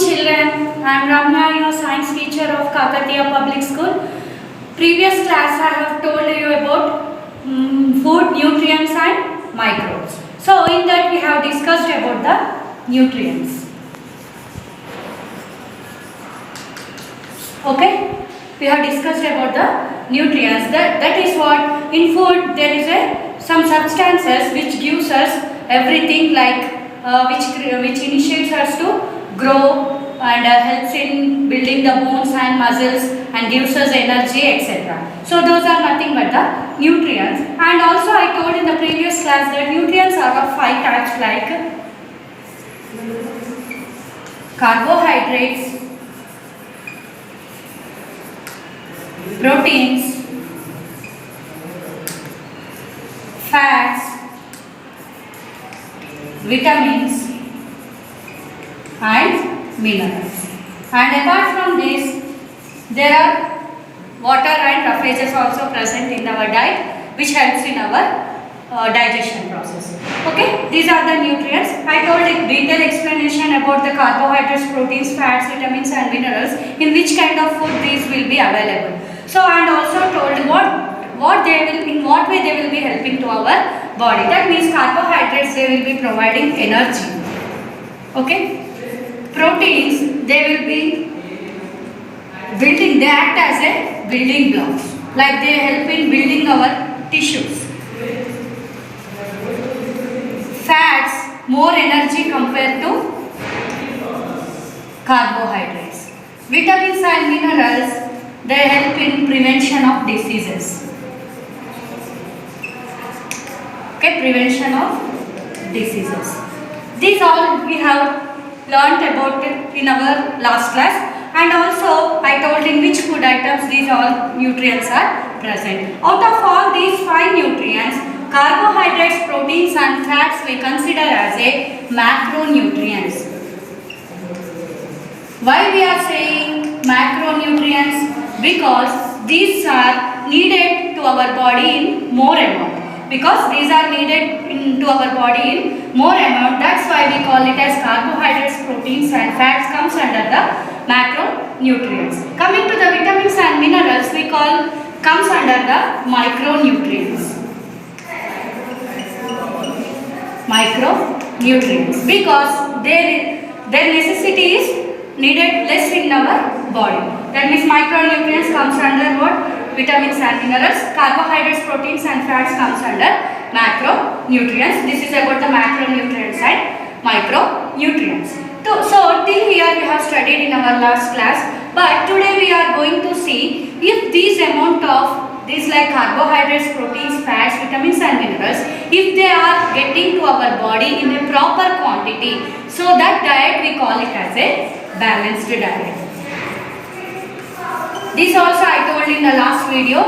children. I am Ramya, your science teacher of Kakatiya Public School. Previous class I have told you about food, nutrients and microbes. So in that we have discussed about the nutrients. Okay? We have discussed about the nutrients. That is what in food there is some substances which gives us everything like which initiates us to grow and helps in building the bones and muscles and gives us energy, etc. So those are nothing but the nutrients. And also I told in the previous class that nutrients are of 5 types like carbohydrates, proteins, fats, vitamins and minerals. And apart from this, there are water and roughages also present in our diet, which helps in our digestion process. Okay, these are the nutrients. I told a detailed explanation about the carbohydrates, proteins, fats, vitamins and minerals, in which kind of food these will be available. So, and also told what they will, in what way they will be helping to our body. That means carbohydrates, they will be providing energy. Okay. Proteins, they will be building, they act as a building blocks, like they help in building our tissues. Fats, more energy compared to carbohydrates. Vitamins and minerals, they help in prevention of diseases. Okay, prevention of diseases. These all we have learnt about it in our last class, and also I told in which food items these all nutrients are present. Out of all these 5 nutrients, carbohydrates, proteins and fats we consider as a macronutrients. Why we are saying macronutrients? Because these are needed to our body in more amount. Because these are needed into our body in more amount, that's why we call it as carbohydrates, proteins and fats comes under the macronutrients. Coming to the vitamins and minerals, we call comes under the micronutrients. Micronutrients, because their necessity is needed less in our body. That means micronutrients comes under what? Vitamins and minerals. Carbohydrates, proteins and fats comes under macronutrients. This is about the macronutrients and micronutrients. So till here we have studied in our last class, but today we are going to see if these amount of these like carbohydrates, proteins, fats, vitamins and minerals, if they are getting to our body in a proper quantity, so that diet we call it as a balanced diet. This also I told in the last video,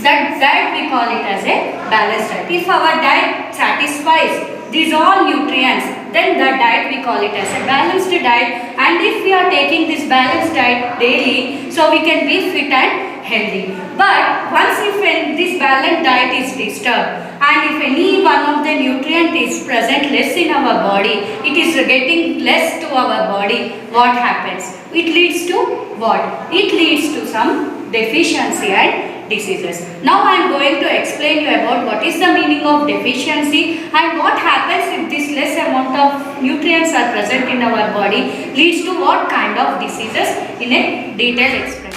that diet we call it as a balanced diet. If our diet satisfies these all nutrients, then the diet we call it as a balanced diet. And if we are taking this balanced diet daily, so we can be fit and healthy. But once if this balanced diet is disturbed, and if any one of the nutrient is present less in our body, it is getting less to our body, what happens? It leads to what? It leads to some deficiency and diseases. Now I am going to explain you about what is the meaning of deficiency and what happens if this less amount of nutrients are present in our body leads to what kind of diseases in a detailed explanation.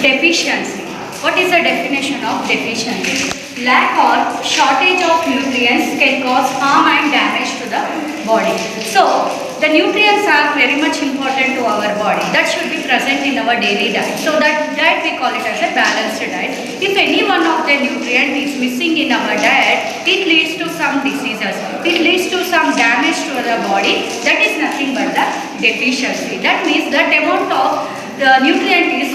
Deficiency. What is the definition of deficiency? Lack or shortage of nutrients can cause harm and damage to the body. So, the nutrients are very much important to our body. That should be present in our daily diet. So that diet we call it as a balanced diet. If any one of the nutrient is missing in our diet, it leads to some diseases. It leads to some damage to the body. That is nothing but the deficiency. That means that amount of the nutrient is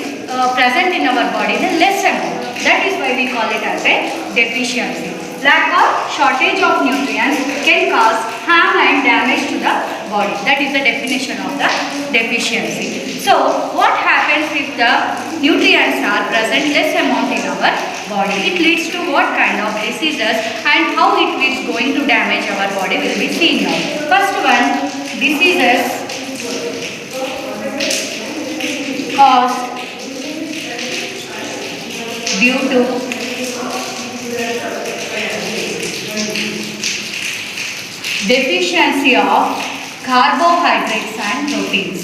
present in our body in a less amount. That is why we call it as a deficiency. Lack or shortage of nutrients can cause harm and damage to the body. That is the definition of the deficiency. So, what happens if the nutrients are present less amount in our body? It leads to what kind of diseases and how it is going to damage our body will be seen now. First one, diseases caused due to deficiency of carbohydrates and proteins.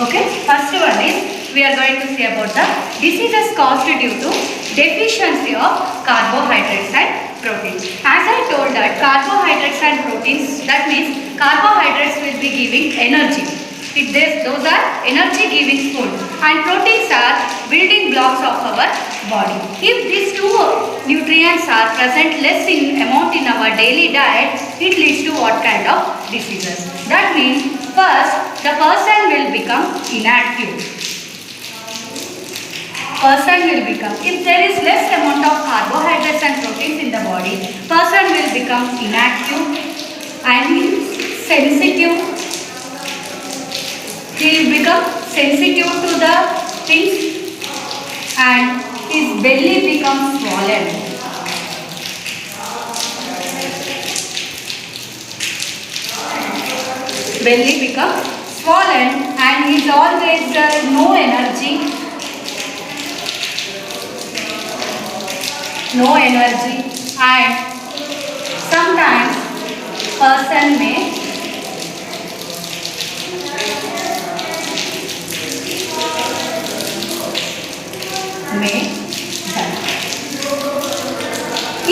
Okay, first one is we are going to see about the diseases caused due to deficiency of carbohydrates and proteins. As I told that carbohydrates and proteins, that means carbohydrates will be giving energy. Those are energy giving food and proteins are building blocks of our body. If these two nutrients are present less in amount in our daily diet, it leads to what kind of diseases? That means first the person will become inactive. If there is less amount of carbohydrates and proteins in the body, person will become inactive and sensitive. He will become sensitive to the things and his belly becomes swollen. Belly becomes swollen and he is always no energy. And sometimes person may die.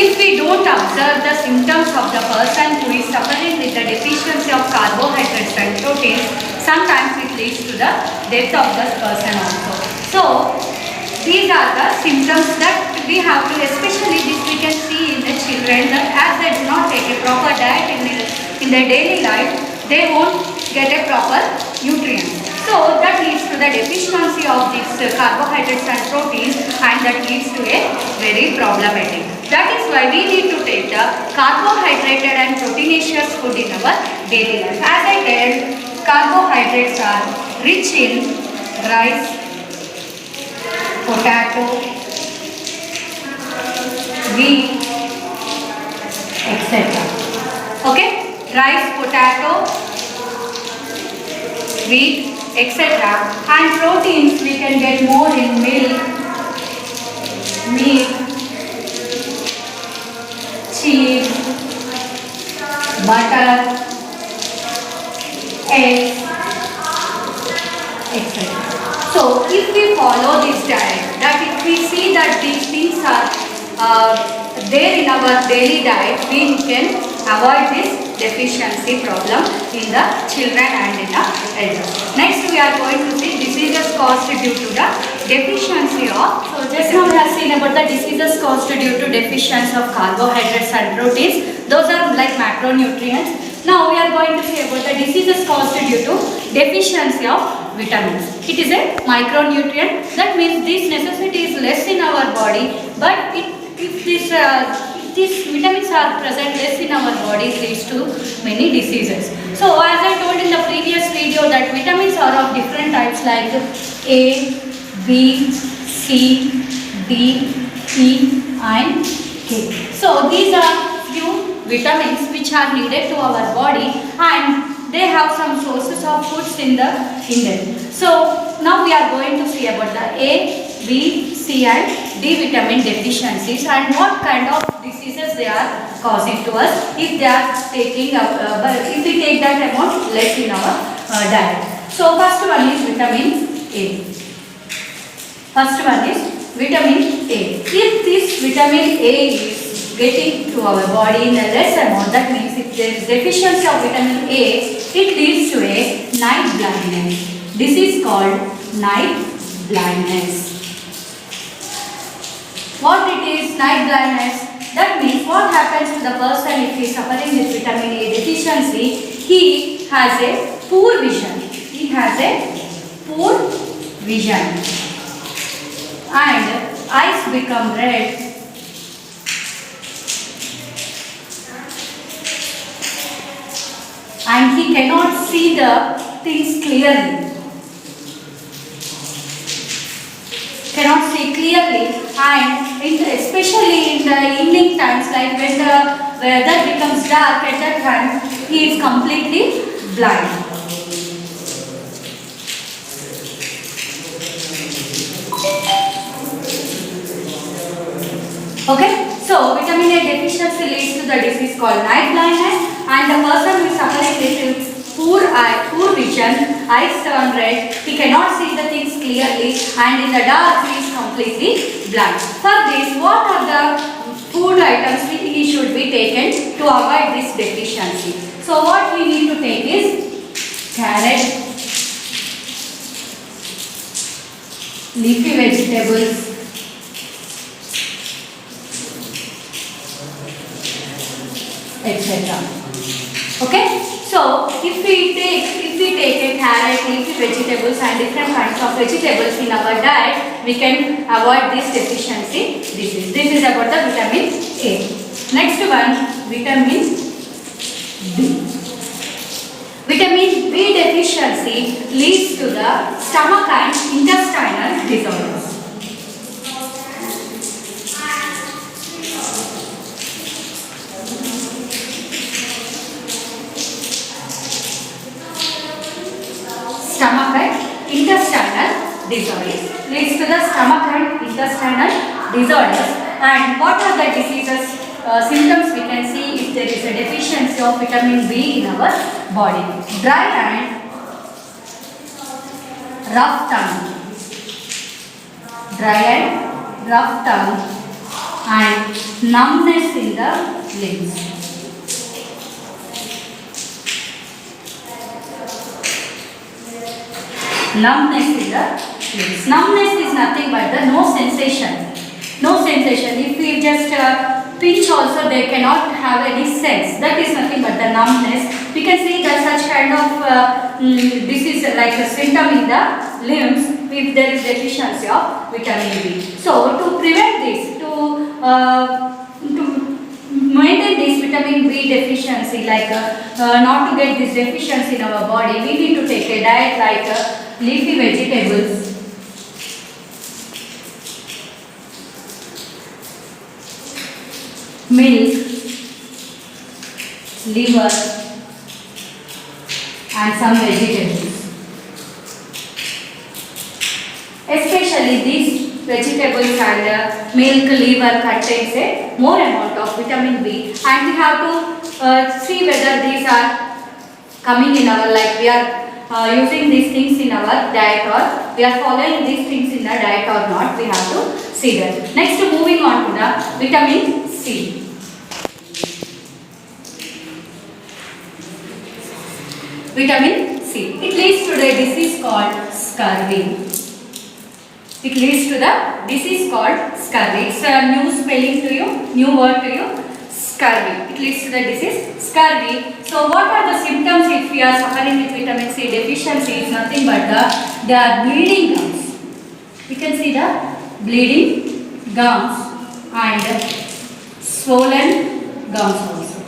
If we don't observe the symptoms of the person who is suffering with the deficiency of carbohydrates and proteins, sometimes it leads to the death of this person also. So, these are the symptoms that we have to, especially this we can see in the children, that as they do not take a proper diet in their daily life, they won't get a proper nutrients. So that leads to the deficiency of these carbohydrates and proteins, and that leads to a very problematic. That is why we need to take the carbohydrated and proteinaceous food in our daily life. As I said, carbohydrates are rich in rice, potato, wheat, etc. Okay? Rice, potato, wheat, etc. And proteins we can get more in milk, meat, cheese, butter, eggs, etc. So if we follow this diet, that if we see that these things are there in our daily diet, we can avoid this deficiency problem in the children and in the elders. Next we are going to see diseases caused due to the deficiency of, so just now we have seen about the diseases caused due to deficiency of carbohydrates and proteins. Those are like macronutrients. Now we are going to see about the diseases caused due to deficiency of vitamins. It is a micronutrient. That means this necessity is less in our body, but if these vitamins are present less in our body, it leads to many diseases. So as I told in the previous video that vitamins are of different types like A, B, C, D, E and K. So these are few vitamins which are needed to our body, and they have some sources of foods in them. So now we are going to see about the A, B, C and D vitamin deficiencies and what kind of diseases they are causing to us if they are taking if we take that amount less in our diet. So first one is vitamin A. First one is vitamin A. If this vitamin A is getting to our body in a less amount. That means if there is deficiency of vitamin A, it leads to a night blindness. This is called night blindness. What it is, night blindness? That means what happens to the person if he is suffering with vitamin A deficiency? He has a poor vision. He has a poor vision. And eyes become red. And he cannot see the things clearly. Cannot see clearly, and especially in the evening times, like when the weather becomes dark, at that time he is completely blind. Okay, so vitamin A deficiency leads to the disease called night blindness, and the person who is suffering with poor vision, eyes turn red, he cannot see the things clearly, and in the dark he is completely blind. For this, what are the food items he should be taken to avoid this deficiency? So what we need to take is carrot, leafy vegetables, etc. Okay, so if we take a carrot, leafy vegetables and different kinds of vegetables in our diet, we can avoid this deficiency disease. This is about the vitamin A. Next one, vitamin B. Vitamin B deficiency leads to the stomach and intestinal disorders. Stomach and intestinal disorders. Leads to the stomach and intestinal disorders. And what are the diseases, symptoms we can see if there is a deficiency of vitamin B in our body? Dry and rough tongue. Dry and rough tongue and numbness in the limbs. Numbness in the limbs. Numbness is nothing but the no sensation. No sensation. If we just pinch also, they cannot have any sense. That is nothing but the numbness. We can see that such kind of disease like a symptom in the limbs if there is deficiency of vitamin B. So to prevent this, to maintain this vitamin B deficiency, like not to get this deficiency in our body, we need to take a diet like leafy vegetables, milk, liver and some vegetables. Especially these vegetables and milk, liver contains a more amount of vitamin B, and we have to see whether these are coming in our, like we are using these things in our diet, or we are following these things in our diet or not. We have to see that. Next, moving on to the vitamin C. Vitamin C. It leads to the disease called scurvy. It leads to the disease called scurvy. It's a new spelling to you, new word to you. Scurvy. It leads to the disease scurvy. So what are the symptoms if we are suffering with vitamin C deficiency? Is nothing but they are bleeding gums. We can see the bleeding gums and swollen gums also.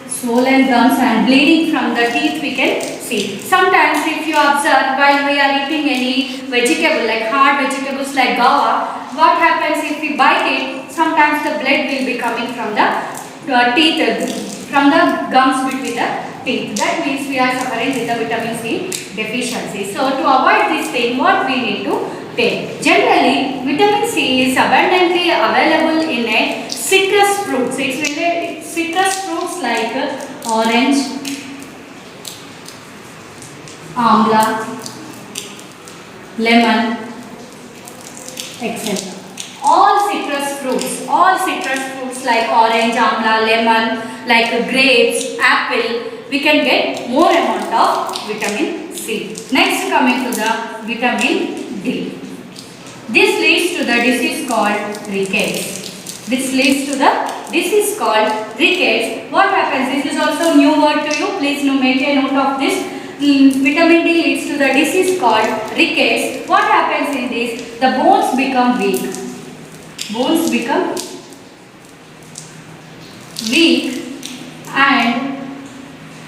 Swollen gums and bleeding from the teeth we can see. Sometimes if you observe while we are eating any vegetable like hard vegetables like guava, what happens if we bite it? Sometimes the blood will be coming from the teeth, from the gums between the teeth. That means we are suffering with the vitamin C deficiency. So to avoid this thing, what we need to take? Generally, vitamin C is abundantly available in a citrus fruits. It's related citrus fruits like orange, amla, lemon, etc. All citrus fruits fruits like orange, amla, lemon, like grapes, apple, we can get more amount of vitamin C. Next, coming to the vitamin D. This leads to the disease called rickets. This leads to the disease called rickets. What happens? This is also new word to you. Please make a note of this. Vitamin D leads to the disease called rickets. What happens in this? The bones become weak. Bones become weak, and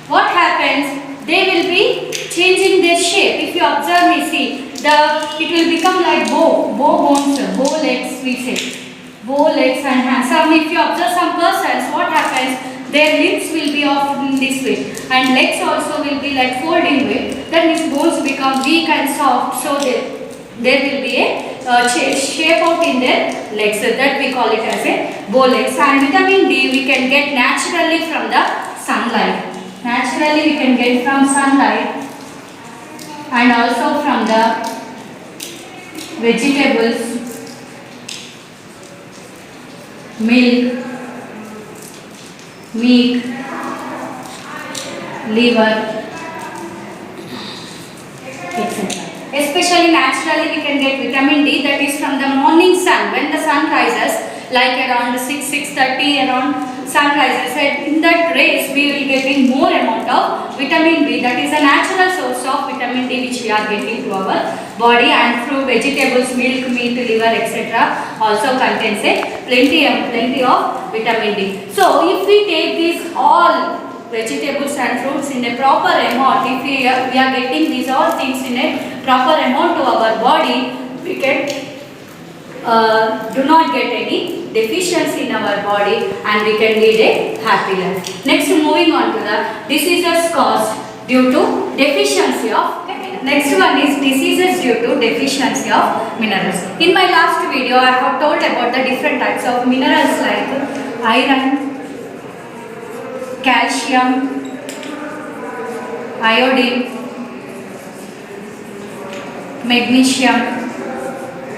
what happens? They will be changing their shape. If you observe me, see, it will become like bow bones, bow legs we say, bow legs and hands. If you observe some persons, what happens? Their limbs will be off in this way, and legs also will be like folding way. That means bones become weak and soft, so there will be a shape out in their legs. So that we call it as a bow legs. And vitamin D we can get naturally from the sunlight. Naturally we can get from sunlight, and also from the vegetables, milk, meat, liver, etc. Especially naturally we can get vitamin D, that is from the morning sun. When the sun rises, like around 6:30 around sun rises, and in that rays we will getting more amount of vitamin D. That is a natural source of vitamin D which we are getting to our body, and through vegetables, milk, meat, liver, etc. also contains a plenty of vitamin D. So if we take these all vegetables and fruits in a proper amount, if we are getting these all things in a proper amount to our body, we can do not get any deficiency in our body, and we can lead a happy life. Next, moving on to the diseases caused due to deficiency of next one is diseases due to deficiency of minerals. In my last video I have told about the different types of minerals like iron, calcium, iodine, magnesium,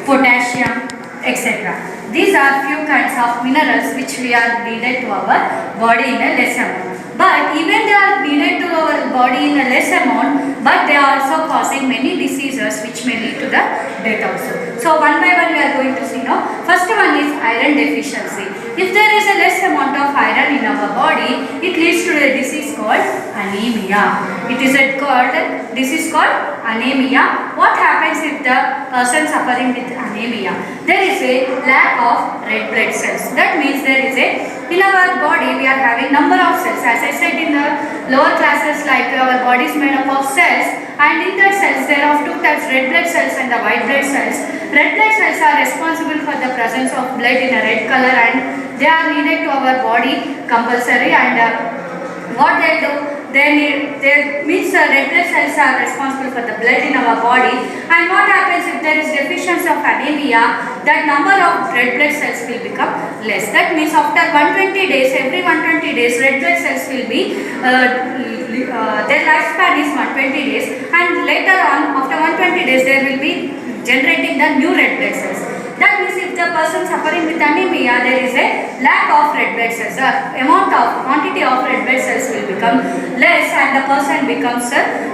potassium, etc. These are few kinds of minerals which we are needed to our body in a less amount. But even they are needed to our body in a less amount, but they are also causing many diseases which may lead to the death also. So one by one we are going to see now. First one is iron deficiency. If there is a less amount of iron in our body, it leads to a disease called anemia. It is a disease called anemia. What happens if the person suffering with anemia? There is a lack of red blood cells. That means there is in our body we are having number of cells. As I said in the lower classes, like our body is made up of cells, and in that cells there are two types, red blood cells and the white blood cells. Red blood cells are responsible for the presence of blood in a red color, and they are needed to our body compulsory. And what they do, they means red blood cells are responsible for the blood in our body. And what happens if there is deficiency of anemia? That number of red blood cells will become less. That means after 120 days, every 120 days, red blood cells will be their lifespan is 120 days, and later on after 120 days they will be generating the new red blood cells. That means if the person suffering with anemia, there is a lack of red blood cells. Quantity of red blood cells will become less, and the person becomes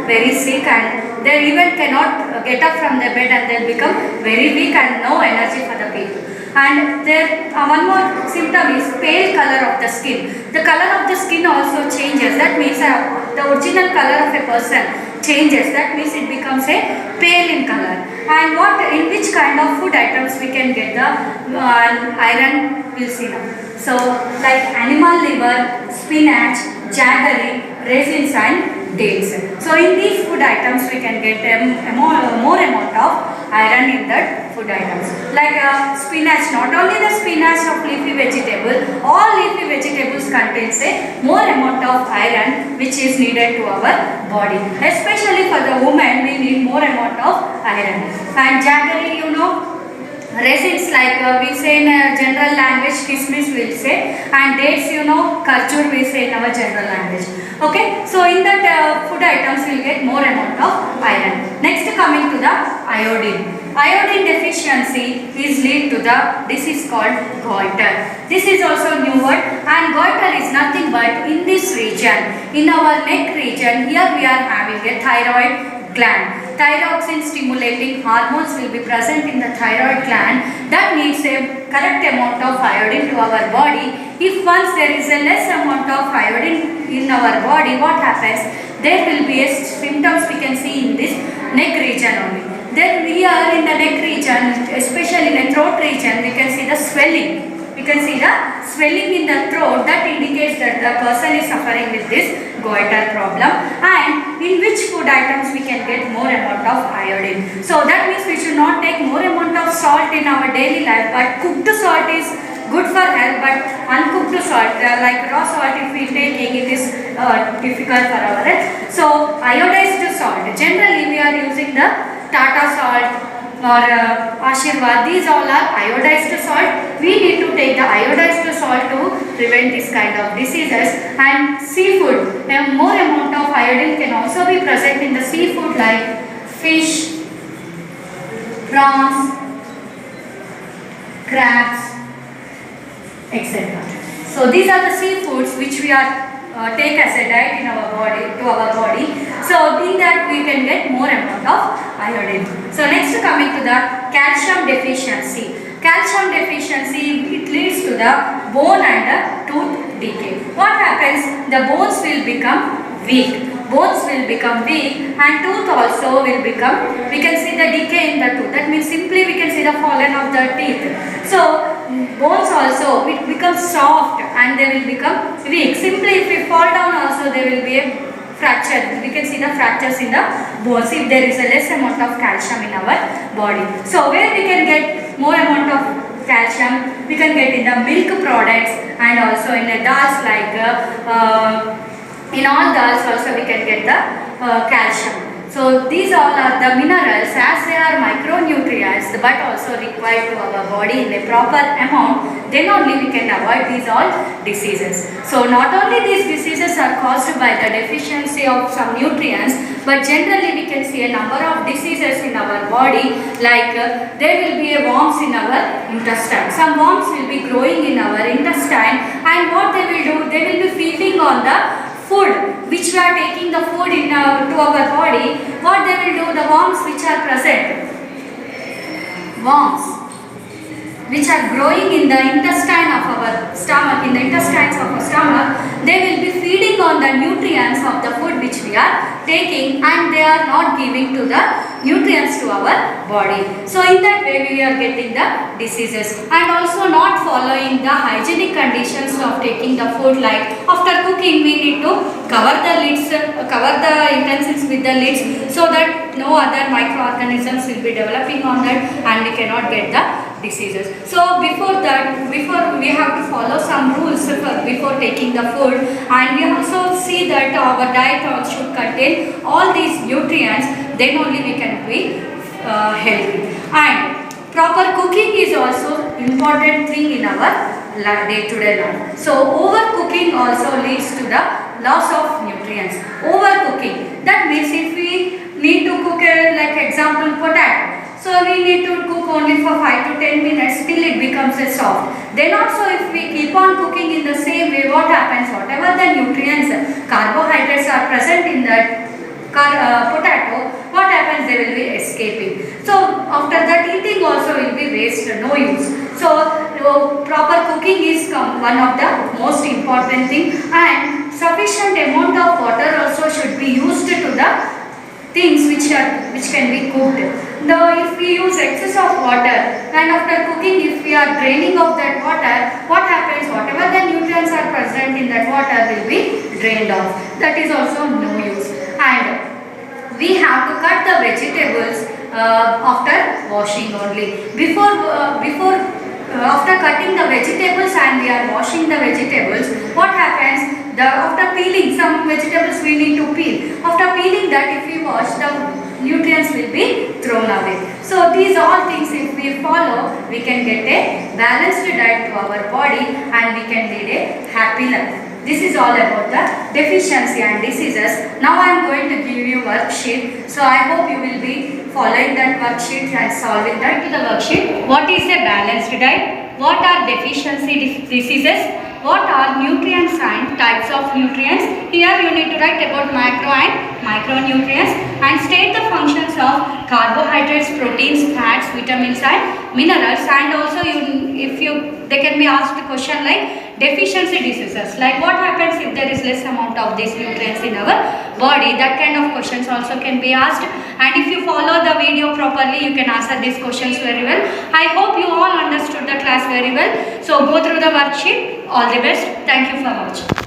very sick, and they even cannot get up from their bed, and they become very weak and no energy for the people. And there one more symptom is pale color of the skin. The color of the skin also changes. That means the original color of a person changes. That means it becomes a pale in color. And in which kind of food items we can get the iron, we'll see now. So like animal liver, spinach, jaggery, raisins and dates. So in these food items we can get more amount of iron in that food items. Like spinach, not only the spinach of leafy vegetable, all leafy vegetables contains a more amount of iron which is needed to our body. Especially for the women, we need more amount of iron. And jaggery, raisins, like we say in general language, kismis we'll say, and dates, kajur we say in our general language. Okay, so in that food items we'll get more amount of iron. Next, coming to the iodine. Iodine deficiency is lead to the disease called goiter. This This is also new word, and goiter is nothing but in this region, in our neck region, here we are having a thyroid gland. Thyroxine stimulating hormones will be present in the thyroid gland that needs a correct amount of iodine to our body. If once there is a less amount of iodine in our body, what happens? There will be a symptoms we can see in this neck region only. Then here in the neck region, especially in the throat region, we can see the swelling. We can see the swelling in the throat that indicates that the person is suffering with this goiter problem. And in which food items we can get more amount of iodine. So that means we should not take more amount of salt in our daily life, but cooked salt is good for health, but uncooked salt like raw salt if we take it is difficult for our health. So iodized salt, generally we are using the Tata salt or Ashirwad, these all are iodized salt. We need to take the iodized salt to prevent this kind of diseases. And seafood, a more amount of iodine can also be present in the seafood like fish, prawns, crabs, etc. So these are the seafoods which we are take as a diet in our body, so in that we can get more amount of iodine. So next coming to the calcium deficiency. Calcium deficiency, it leads to the bone and the tooth decay. What happens? The bones will become weak. Bones will become weak and tooth also will become, we can see the decay in the tooth. That means simply we can see the fallen of the teeth. So bones also, it becomes soft and they will become weak. Simply if we fall down also there will be a fracture. We can see the fractures in the bones if there is a less amount of calcium in our body. So where we can get more amount of calcium? We can get in the milk products and also in the dals like in all dals also we can get the calcium. So these all are the minerals as they are micronutrients but also required to our body in a proper amount, then only we can avoid these all diseases. So not only these diseases are caused by the deficiency of some nutrients, but generally we can see a number of diseases in our body like there will be a worms in our intestine. Some worms will be growing in our intestine and what they will do, they will be feeding on the food which we are taking the food in to our body. What they will do, the worms which are present, worms which are growing in the intestine of our stomach, in the intestines of our stomach, they will be feeding on the nutrients of the food which we are taking and they are not giving to the nutrients to our body. So in that way we are getting the diseases and also not following the hygienic conditions of taking the food, like after cooking we need to cover the lids, cover the utensils with the lids so that no other microorganisms will be developing on that and we cannot get the diseases. So before that, we have to follow some rules before taking the food, and we also see that our diet should contain all these nutrients, then only we can be healthy. And proper cooking is also important thing in our day-to-day life. So overcooking also leads to the loss of nutrients. Overcooking, that means if we need to cook like example potato, so we need to cook only for 5 to 10 minutes till it becomes a soft. Then also if we keep on cooking in the same way, what happens? Whatever the nutrients, carbohydrates are present in that potato, what happens? They will be escaping. So after that eating also will be waste, no use. So proper cooking is one of the most important thing, and sufficient amount of water also should be used to the things which can be cooked. Though if we use excess of water and after cooking if we are draining of that water, what happens? Whatever the nutrients are present in that water will be drained off. That is also no use. And we have to cut the vegetables after washing only. After cutting the vegetables and we are washing the vegetables, what happens? After peeling, some vegetables we need to peel. After peeling that, if we wash, the nutrients will be thrown away. So these all things if we follow, we can get a balanced diet to our body and we can lead a happy life. This is all about the deficiency and diseases. Now I am going to give you worksheet. So I hope you will be following that worksheet and solving that. To the worksheet, what is a balanced diet? what are deficiency diseases, what are nutrients and types of nutrients. Here you need to write about macro and micronutrients and state the functions of carbohydrates, proteins, fats, vitamins and minerals. And also they can be asked a question like deficiency diseases, like what happens if there is less amount of these nutrients in our body. That kind of questions also can be asked, and if you follow the video properly you can answer these questions very well. I hope you all understood the class very well. So go through the worksheet. All the best. Thank you for watching.